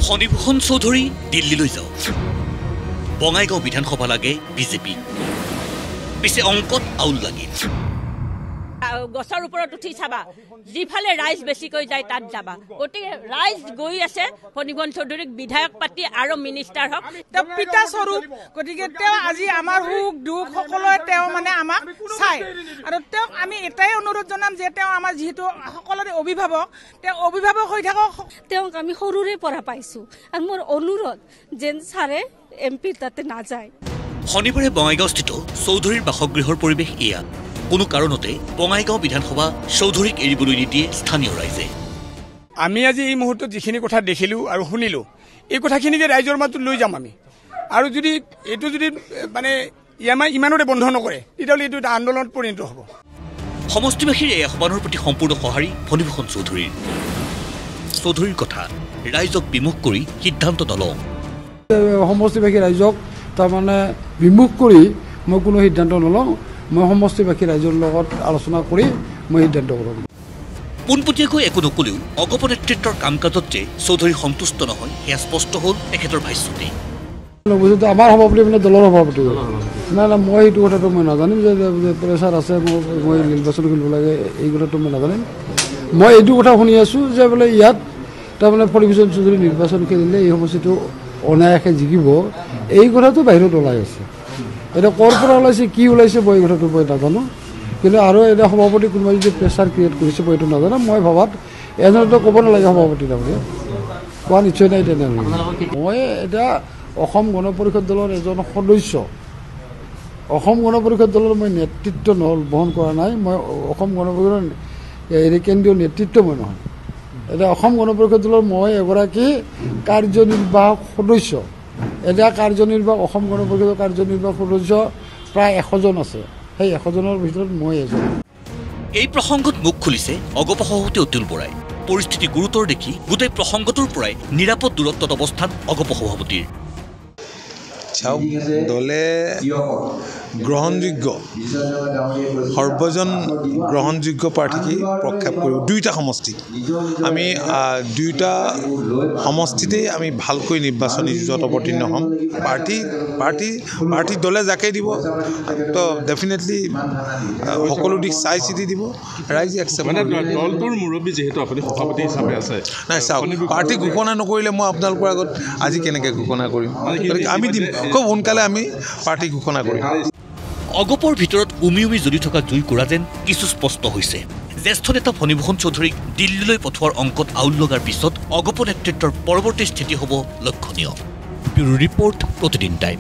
ফণীভূষণ চৌধুৰী দিল্লীলৈ যাওক বঙাইগাঁও বিধানসভা লাগে বিজেপি পিছে অংকত আউল লাগিল গছৰ ওপৰত উঠি চাবা যিফালে ৰাইজ বেছিকৈ যায় তাত যাবা গতিকে ৰাইজ গৈ আছে ফণীভূষণ চৌধুৰীক বিধায়ক পাতি আৰু মিনিষ্টাৰ হওক তেওঁ পিতা স্বৰূপ গতিকে তেওঁ আজি আমাৰ সুখ দুখ সকলোৱে তেওঁ মানে আমাক চাই আৰু তেওঁক আমি এটাই অনুৰোধ জনাম যে তেওঁ আমাৰ যিহেতু সকলোৰে অভিভাৱক তেওঁ অভিভাৱক হৈ থাকক তেওঁক আমি সৰুৰে পৰা পাইছো আৰু মোৰ অনুৰোধ যেন ছাৰে এমপি তাতে নাযায় শনিবাৰে বঙাইগাঁওস্থিত চৌধুৰীৰ বাসগৃহৰ পৰিৱেশ এয়া কোনো কাৰণতে বঙাইগাঁও বিধানসভা চৌধুৰীক এৰিবলৈ নিদিয়ে স্থানীয় ৰাইজে আমি আজি এই মুহূৰ্তত যিখিনি কথা দেখিলো আৰু শুনিলো এই কথাখিনিকে ৰাইজৰ মাজত লৈ যাম আমি আৰু যদি এইটো যদি মানে ইমানৰে বন্ধ নকৰে তেতিয়াহ'লে এইটো এটা আন্দোলনত পৰিণত হ'ব সমষ্টিবাসীৰ এই আহ্বানৰ প্ৰতি সম্পূৰ্ণ সঁহাৰি ফণীভূষণ চৌধুৰীৰ কথা ৰাইজক বিমুখ কৰি সিদ্ধান্ত নলওঁ সমষ্টিবাসী ৰাইজক তাৰমানে বিমুখ কৰি মই কোনো সিদ্ধান্ত নলওঁ মই সমষ্টিবাসী ৰাইজৰ লগত আলোচনা কৰি মই সিদ্ধান্ত কৰিম পোনপটীয়াকৈ একো নকলেও অগপ নেতৃত্বৰ কাম কাজত যে চৌধুৰী সন্তুষ্ট নহয় সেয়া স্পষ্ট হ'ল তেখেতৰ ভাষ্যতেই আমাৰ সভাপতি মানে দলৰ সভাপতি নাই নাই মই এইটো কথাটো মই নাজানিম যে প্ৰেছাৰ আছে মই নিৰ্বাচন কৰিব লাগে এই কথাটো মই নাজানিম মই এইটো কথা শুনি আছোঁ যে বোলে ইয়াত তাৰমানে ফণীভূষণ চৌধুৰী নিৰ্বাচন খেলিলে এই সমষ্টিটো অনায়াসে জিকিব এই কথাটো বাহিৰত ওলাই আছে এতিয়া ক'ৰ পৰা ওলাইছে কি ওলাইছে মই এই কথাটো মই নাজানো কিন্তু আৰু এতিয়া সভাপতি কোনোবাই যদি প্ৰেছাৰ ক্ৰিয়েট কৰিছে মই এইটো নাজানো মই ভাবাত এজনতো ক'ব নালাগে সভাপতি তাৰমানে কোৱা নিশ্চয় নাই তেনেহ'লে মই এতিয়া অসম গণ পৰিষদ দলৰ এজন সদস্য অসম গণ পৰিষদ দলৰ মই নেতৃত্ব বহন কৰা নাই মই অসম গণ পৰিষদৰ কেন্দ্ৰীয় নেতৃত্ব মই নহয় এতিয়া অসম গণ পৰিষদ দলৰ মই এগৰাকী কাৰ্যনিৰ্বাহক সদস্য এতিয়া অসম গণ পৰিষদৰ কাৰ্যনিৰ্বাহক সদস্য প্ৰায় 100জন আছে সেই 100জনৰ ভিতৰত মই এজন এই প্ৰসংগত মুখ খুলিছে অগপ সভাপতি অতুল বৰাই পৰিস্থিতি গুৰুতৰ দেখি গোটেই প্ৰসংগটোৰ পৰাই নিৰাপদ দূৰত্বত অৱস্থান অগপ সভাপতিৰ চাওক দলে গ্ৰহণযোগ্য সৰ্বজন গ্ৰহণযোগ্য প্ৰাৰ্থীক প্ৰক্ষেপ কৰিব দুইটা সমষ্টিত আমি দুইটা সমষ্টিতেই আমি ভালকৈ নিৰ্বাচনী যুঁজত অৱতীৰ্ণ হ'ম পাৰ্টি দলে যাকে দিব তো ডেফিনেটলি সকলো দিশ চাই চিতি দিব ৰাইজে একচেপ্ট মানে দলটোৰ মুৰব্বী যিহেতু আপুনি সভাপতি হিচাপে আছে নাই চাওক পাৰ্টি ঘোষণা নকৰিলে মই আপোনালোকৰ আগত আজি কেনেকৈ ঘোষণা কৰিম আমি দিম খুব সোনকালে আমি পাৰ্টি ঘোষণা কৰিম অগপৰ ভিতৰত উমি জ্বলি থকা জুইকুৰা যেন কিছু স্পষ্ট হৈছে জ্যেষ্ঠ নেতা ফণীভূষণ চৌধুৰীক দিল্লীলৈ পঠোৱাৰ অংকত আউল লগাৰ পিছত অগপ নেতৃত্বৰ পৰৱৰ্তী স্থিতি হ'ব লক্ষণীয় ব্যুৰো ৰিপৰ্ট প্ৰতিদিন টাইম